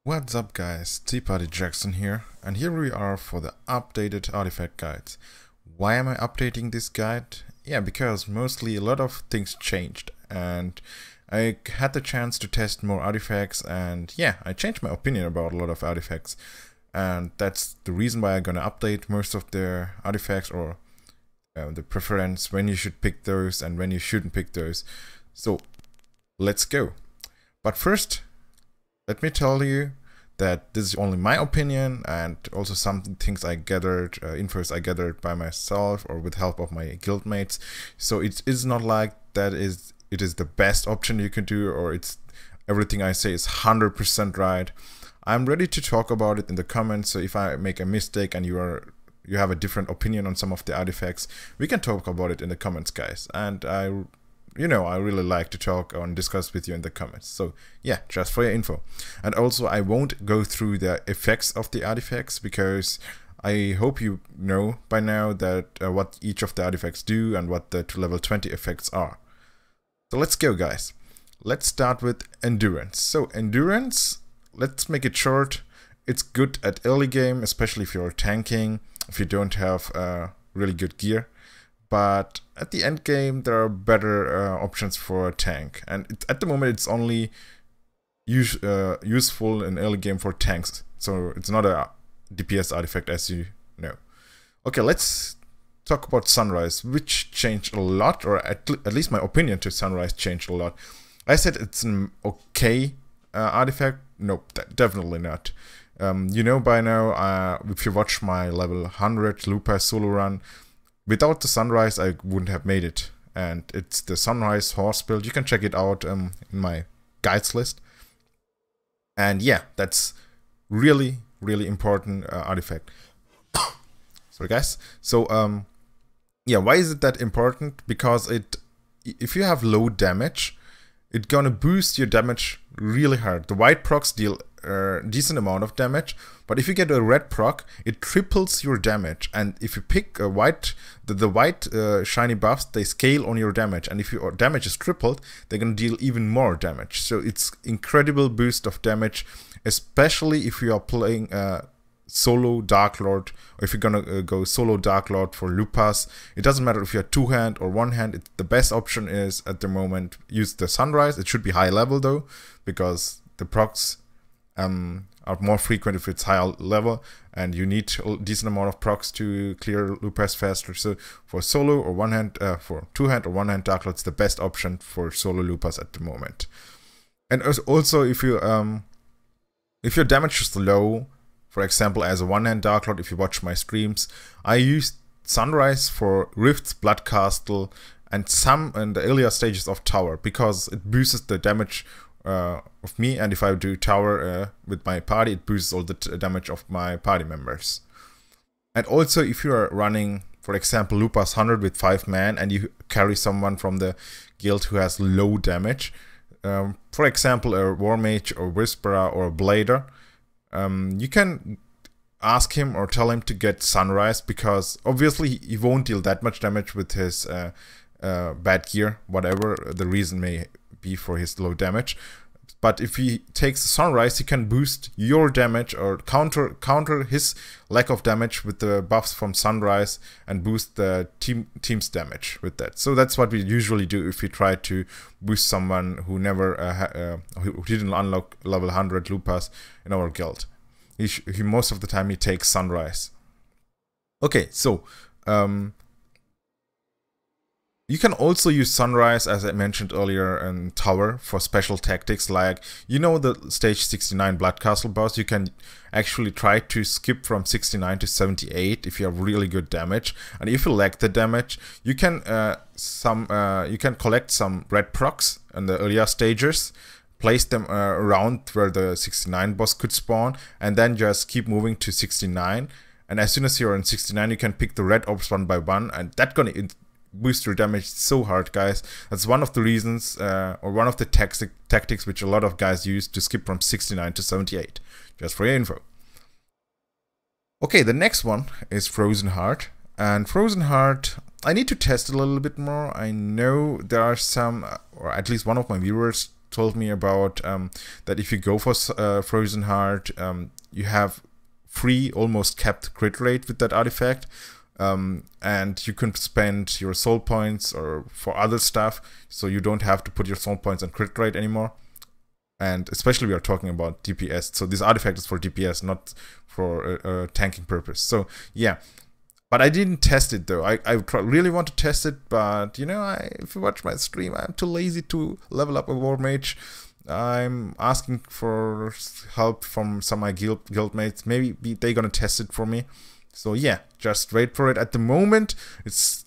What's up guys, Tea Party Jackson here, and here we are for the updated artifact guides. Why am I updating this guide? Yeah, because mostly a lot of things changed and I had the chance to test more artifacts, and yeah, I changed my opinion about a lot of artifacts, and that's the reason why I'm gonna update most of the artifacts, or the preference when you should pick those and when you shouldn't pick those. So let's go. But first, let me tell you that this is only my opinion, and also some things I gathered, infos I gathered by myself or with help of my guildmates. So it is not like it is the best option you can do, or it's everything I say is 100% right. I'm ready to talk about it in the comments, so if I make a mistake and you have a different opinion on some of the artifacts, we can talk about it in the comments, guys. And I really like to talk and discuss with you in the comments. So yeah, just for your info. And also, I won't go through the effects of the artifacts, because I hope you know by now that what each of the artifacts do and what the level 20 effects are. So let's go, guys. Let's start with endurance. So endurance, let's make it short. It's good at early game, especially if you're tanking, if you don't have really good gear. But at the end game, there are better options for a tank, and at the moment it's only useful in early game for tanks, so it's not a DPS artifact, as you know. Okay, let's talk about Sunrise, which changed a lot, or at least my opinion to Sunrise changed a lot. I said it's an okay artifact. Nope, definitely not. You know by now, if you watch my level 100 Lupa solo run, without the Sunrise, I wouldn't have made it. And it's the Sunrise horse build. You can check it out in my guides list. And yeah, that's really, really important artifact. Sorry, guys. So, yeah, why is it that important? Because if you have low damage, it's gonna boost your damage really hard. The white procs deal a decent amount of damage, but if you get a red proc, it triples your damage. And if you pick a white, the white shiny buffs, they scale on your damage, and if your damage is tripled, they're gonna deal even more damage. So it's incredible boost of damage, especially if you are playing solo Dark Lord, or if you're gonna go solo Dark Lord for Lupas. It doesn't matter if you're two-hand or one-hand. The best option is, at the moment, use the Sunrise. It should be high level though, because the procs are more frequent if it's higher level, and you need a decent amount of procs to clear Lupas faster. So for solo or one-hand, for two-hand or one-hand Dark Lord, it's the best option for solo Lupas at the moment. And also, if your damage is low, for example, as a one-hand Dark Lord, if you watch my streams, I use Sunrise for Rifts, Bloodcastle, and some in the earlier stages of Tower, because it boosts the damage of me, and if I do Tower with my party, it boosts all the damage of my party members. And also, if you are running, for example, Lupas 100 with 5 man, and you carry someone from the guild who has low damage, for example, a War Mage or Whisperer or a Blader, you can ask him or tell him to get Sunrise, because obviously he won't deal that much damage with his bad gear, whatever the reason may be for his low damage. But if he takes Sunrise, he can boost your damage, or counter his lack of damage with the buffs from Sunrise, and boost the team's damage with that. So that's what we usually do if we try to boost someone who never who didn't unlock level 100 Lupas in our guild. He most of the time he takes Sunrise. Okay, so you can also use Sunrise, as I mentioned earlier, in Tower for special tactics, like, you know, the stage 69 Bloodcastle boss. You can actually try to skip from 69 to 78 if you have really good damage, and if you lack the damage, you can collect some red procs in the earlier stages, place them around where the 69 boss could spawn, and then just keep moving to 69. And as soon as you're in 69, you can pick the red orbs one by one, and that's gonna boost your damage so hard, guys. That's one of the reasons, or one of the tactics which a lot of guys use to skip from 69 to 78. Just for your info. Okay, the next one is Frozen Heart. And Frozen Heart, I need to test it a little bit more. I know there are some, or at least one of my viewers told me about that if you go for Frozen Heart, you have free, almost capped crit rate with that artifact, and you can spend your soul points or for other stuff, so you don't have to put your soul points on crit rate anymore. And especially we are talking about DPS, so this artifact is for DPS, not for a tanking purpose. So yeah, but I didn't test it though. I really want to test it, but you know, if you watch my stream, I'm too lazy to level up a War Mage. I'm asking for help from some of my guildmates. Maybe they're gonna test it for me. So yeah, just wait for it. At the moment,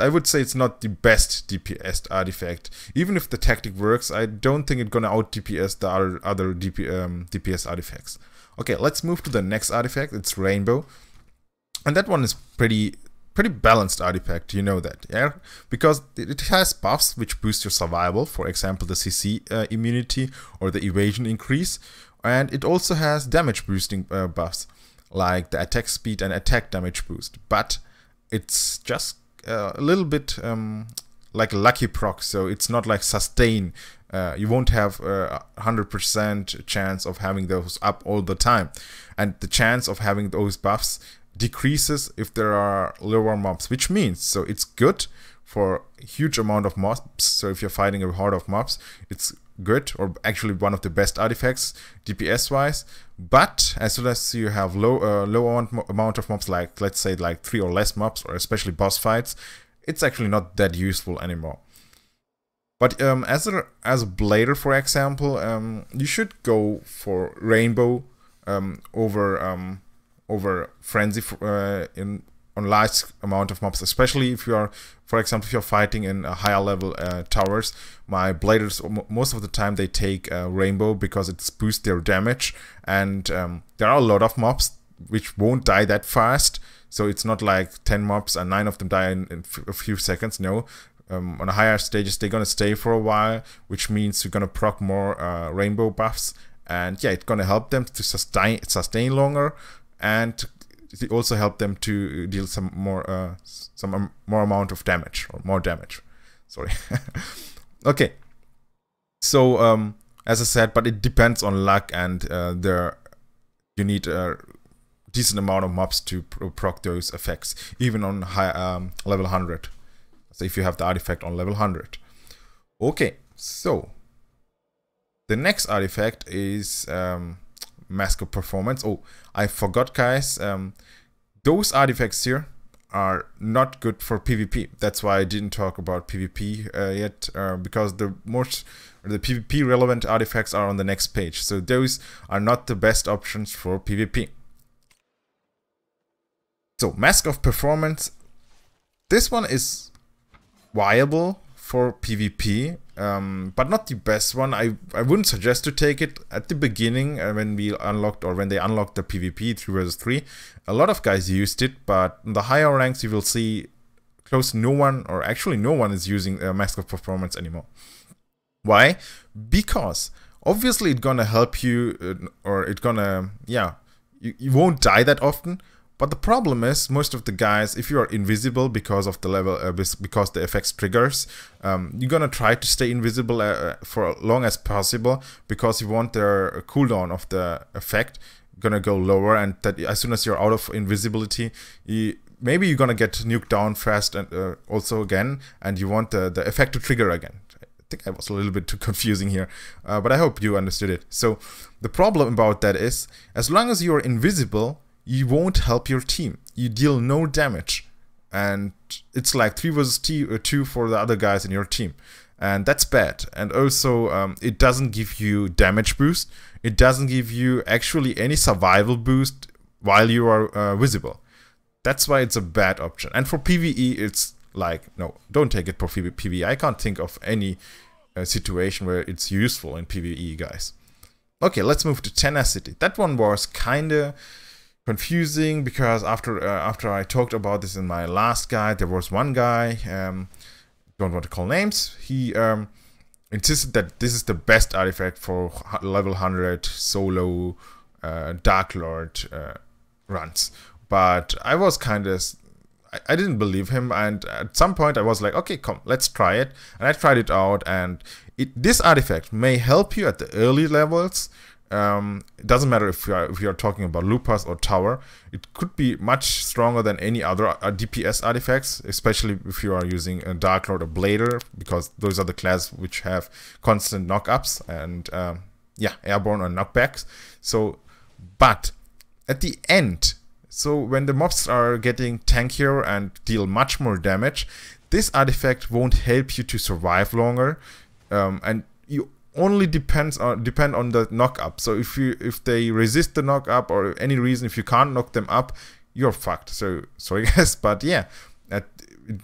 I would say it's not the best DPS artifact. Even if the tactic works, I don't think it's gonna out DPS the other DPS artifacts. Okay, let's move to the next artifact. It's Rainbow, and that one is pretty balanced artifact. You know that, yeah, because it has buffs which boost your survival. For example, the CC immunity or the evasion increase, and it also has damage boosting buffs, like the attack speed and attack damage boost, but it's just a little bit like a lucky proc, so it's not like sustain. You won't have 100% chance of having those up all the time, and the chance of having those buffs decreases if there are lower mobs, which means, so it's good for a huge amount of mobs. So if you're fighting a horde of mobs, it's good, or actually one of the best artifacts DPS wise. But as soon as you have low amount of mobs, like let's say like 3 or less mobs, or especially boss fights, it's actually not that useful anymore. But as a blader, for example, you should go for Rainbow over Frenzy on large amount of mobs, especially if you are, for example, if you're fighting in higher level towers. My bladers, most of the time, they take Rainbow because it boosts their damage, and there are a lot of mobs which won't die that fast, so it's not like 10 mobs and 9 of them die in a few seconds. No, on the higher stages they're gonna stay for a while, which means you're gonna proc more Rainbow buffs, and yeah, it's gonna help them to sustain longer, and it also help them to deal some more amount of damage, or more damage. Sorry. Okay. So as I said, but it depends on luck, and you need a decent amount of mobs to proc those effects, even on high level 100. So if you have the artifact on level 100. Okay, so the next artifact is Mask of Performance. Oh, I forgot, guys. Those artifacts here are not good for PvP. That's why I didn't talk about PvP yet, because the PvP relevant artifacts are on the next page. So those are not the best options for PvP. So Mask of Performance, this one is viable for PvP, but not the best one. I wouldn't suggest to take it at the beginning when they unlocked the PvP 3 vs 3. A lot of guys used it, but in the higher ranks you will see close to no one, or actually no one is using Mask of Performance anymore. Why? Because obviously it's gonna help you, or it's gonna, yeah, you won't die that often. But the problem is, most of the guys, if you are invisible because of the level, because the effects triggers, you're gonna try to stay invisible for as long as possible, because you want the cooldown of the effect gonna go lower, and that as soon as you're out of invisibility, maybe you're gonna get nuked down fast, and also again, and you want the effect to trigger again. I think I was a little bit too confusing here, but I hope you understood it. So the problem about that is, as long as you're invisible, you won't help your team. You deal no damage, and it's like 3 vs 2 for the other guys in your team, and that's bad. And also, it doesn't give you damage boost. It doesn't give you actually any survival boost while you are visible. That's why it's a bad option. And for PvE, it's like, no, don't take it for PvE. I can't think of any situation where it's useful in PvE, guys. Okay, let's move to Chennai City. That one was kinda confusing, because after I talked about this in my last guide, there was one guy, don't want to call names, he insisted that this is the best artifact for level 100 solo Dark Lord runs. But I was kind of, I didn't believe him, and at some point I was like, okay, come, let's try it. And I tried it out, and this artifact may help you at the early levels. It doesn't matter if you're talking about Lupas or Tower. It could be much stronger than any other DPS artifacts, especially if you are using a Dark Lord or Blader, because those are the classes which have constant knock-ups and yeah, airborne or knockbacks. So, but at the end, so when the mobs are getting tankier and deal much more damage, this artifact won't help you to survive longer, and you only depend on the knock up. So if they resist the knock up or any reason, if you can't knock them up, you're fucked. So sorry guys, but yeah, it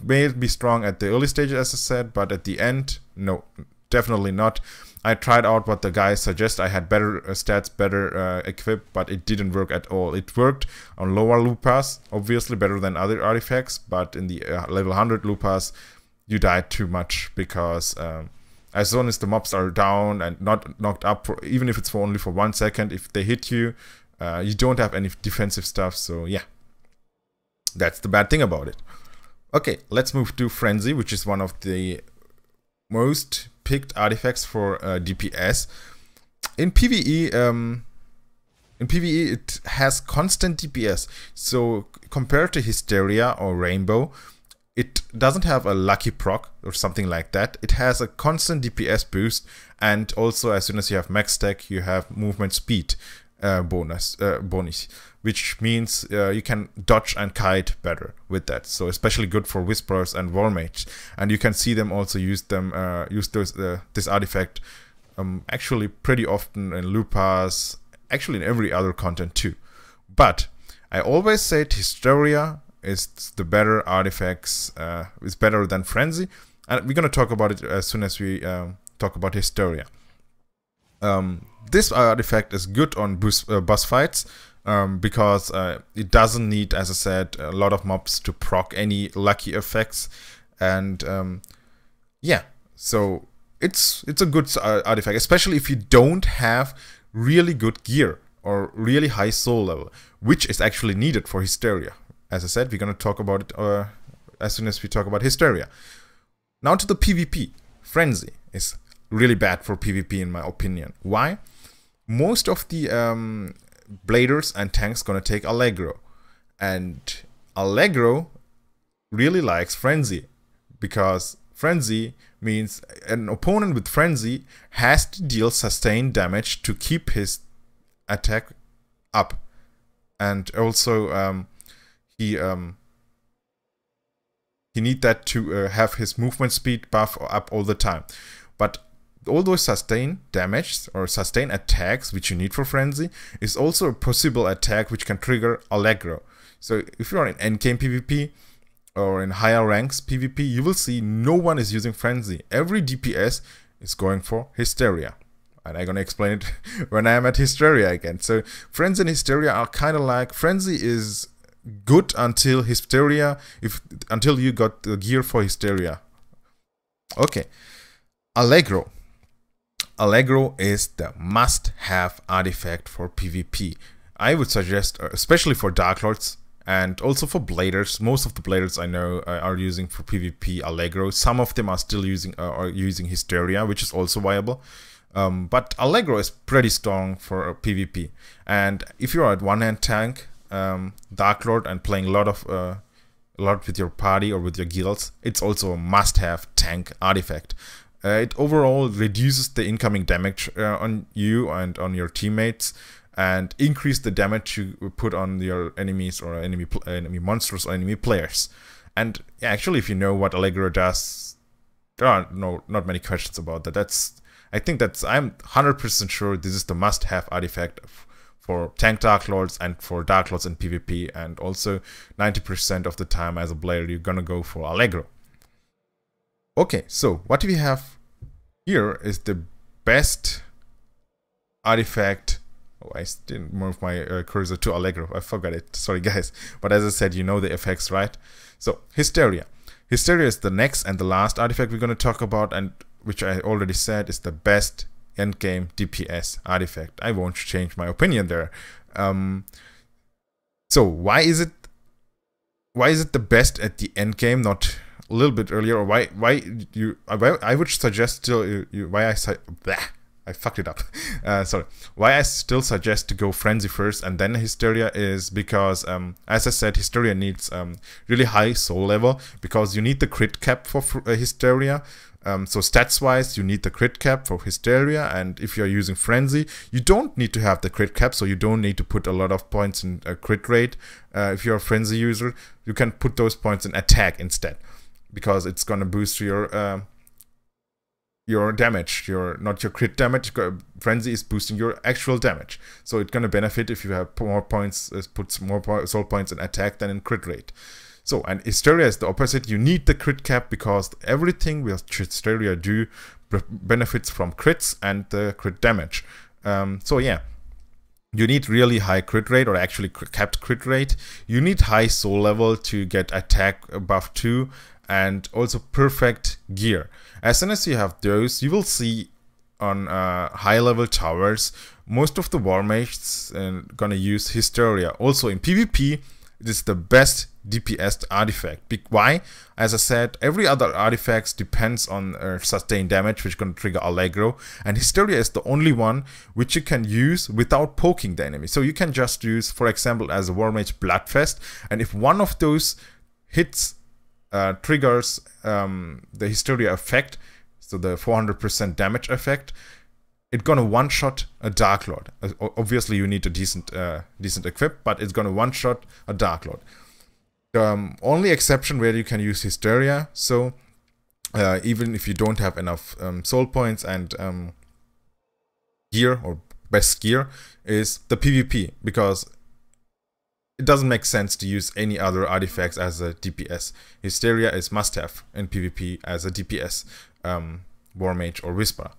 may be strong at the early stages, as I said, but at the end, no, definitely not. I tried out what the guys suggest. I had better stats, better equip, but it didn't work at all. It worked on lower Lupas, obviously better than other artifacts, but in the level 100 Lupas, you died too much, because as soon as the mobs are down and not knocked up, even if it's only for 1 second, if they hit you, you don't have any defensive stuff. So yeah, that's the bad thing about it. Okay, let's move to Frenzy, which is one of the most picked artifacts for DPS. In PvE, it has constant DPS. So compared to Hysteria or Rainbow, it doesn't have a lucky proc or something like that. It has a constant DPS boost, and also as soon as you have max stack, you have movement speed bonus, which means you can dodge and kite better with that. So especially good for Whisperers and Warmages, and you can see them also use this artifact actually pretty often in Lupas, actually in every other content too. But I always said Hysteria is the better artifacts, is better than Frenzy, and we're gonna talk about it as soon as we talk about Hysteria. This artifact is good on boss fights, because it doesn't need, as I said, a lot of mobs to proc any lucky effects, and yeah, so it's a good artifact, especially if you don't have really good gear or really high soul level, which is actually needed for Hysteria. As I said, we're going to talk about it as soon as we talk about Hysteria. Now to the PvP. Frenzy is really bad for PvP in my opinion. Why? Most of the bladers and tanks going to take Allegro. And Allegro really likes Frenzy, because Frenzy means an opponent with Frenzy has to deal sustained damage to keep his attack up. And also he need that to have his movement speed buff up all the time. But all those sustain damage or sustain attacks which you need for Frenzy is also a possible attack which can trigger Allegro. So if you're in endgame PvP or in higher ranks PvP, you will see no one is using Frenzy. Every DPS is going for Hysteria. And I'm gonna explain it when I am at Hysteria again. So Frenzy and Hysteria are kind of like, Frenzy is good until Hysteria, until you got the gear for Hysteria. Okay, Allegro. Allegro is the must-have artifact for PvP. I would suggest, especially for Dark Lords and also for Bladers. Most of the Bladers I know are using for PvP Allegro. Some of them are still using Hysteria, which is also viable. But Allegro is pretty strong for PvP. And if you are at one-hand tank, Dark Lord, and playing a lot with your party or with your guilds, it's also a must-have tank artifact. It overall reduces the incoming damage on you and on your teammates, and increase the damage you put on your enemies or enemy monsters or enemy players. And yeah, actually, if you know what Allegro does, there are not many questions about that. I'm 100% sure this is the must-have artifact for tank Dark Lords and for Dark Lords in PvP, and also 90% of the time as a blader you're gonna go for Allegro. Okay, so what we have here is the best artifact. Oh, I didn't move my cursor to Allegro. I forgot it. Sorry guys. But as I said, you know the effects, right? So Hysteria. Hysteria is the next and the last artifact we're gonna talk about, and which I already said is the best endgame DPS artifact. I won't change my opinion there. So why is it why is it the best at the end game, not a little bit earlier? Or why I would suggest still I fucked it up. Sorry. Why I still suggest to go Frenzy first and then Hysteria is because, as I said, Hysteria needs really high soul level, because you need the crit cap for Hysteria. So stats-wise, you need the crit cap for Hysteria, and if you're using Frenzy, you don't need to have the crit cap, so you don't need to put a lot of points in crit rate. If you're a Frenzy user, you can put those points in attack instead, because it's gonna boost your damage, not your crit damage. Frenzy is boosting your actual damage, so it's gonna benefit if you have more points, puts more soul points in attack than in crit rate. So, and Hysteria is the opposite. You need the crit cap because everything with Hysteria do benefits from crits and the crit damage. So yeah, you need really high crit rate, or actually capped crit rate. You need high soul level to get attack above 2, and also perfect gear. As soon as you have those, you will see on high level towers, most of the war mages gonna use Hysteria. Also in PvP, it is the best DPS artifact. Why? As I said, every other artifact depends on sustained damage, which is going to trigger Allegro, and Hysteria is the only one which you can use without poking the enemy. So you can just use, for example, as a War Mage Bloodfest, and if one of those hits triggers the Hysteria effect, so the 400% damage effect, it's gonna one-shot a Dark Lord. Obviously, you need a decent equip, but it's gonna one-shot a Dark Lord. The only exception where you can use Hysteria, so even if you don't have enough soul points and gear, or best gear, is the PvP, because it doesn't make sense to use any other artifacts as a DPS. Hysteria is must-have in PvP as a DPS, War Mage or Whisper.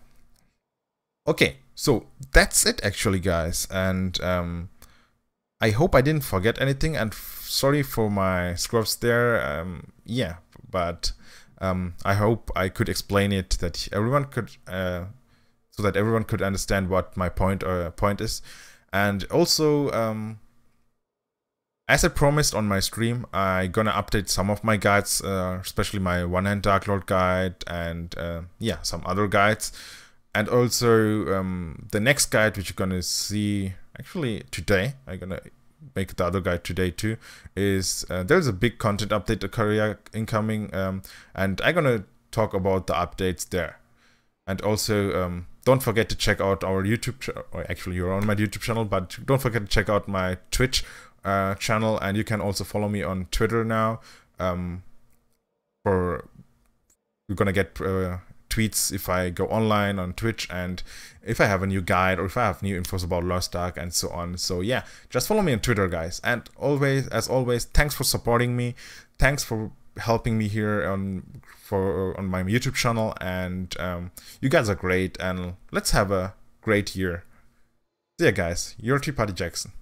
Okay, so that's it actually, guys, and I hope I didn't forget anything, and sorry for my scrubs there. Yeah, but I hope I could explain it that everyone could, so that everyone could understand what my point is. And also, as I promised on my stream, I'm gonna update some of my guides, especially my one-hand Dark Lord guide, and yeah, some other guides. And also the next guide, which you're gonna see actually today, I'm gonna make the other guide today too, is there's a big content update career incoming, and I'm gonna talk about the updates there. And also don't forget to check out our YouTube channel, or actually you're on my YouTube channel, but don't forget to check out my Twitch channel, and you can also follow me on Twitter now. You're gonna get tweets if I go online on Twitch, and if I have a new guide, or if I have new infos about Lost Ark and so on. So yeah, just follow me on Twitter, guys. And always, as always, thanks for supporting me. Thanks for helping me here on my YouTube channel, and you guys are great, and let's have a great year. See ya, guys. Your Tea Party Jackson.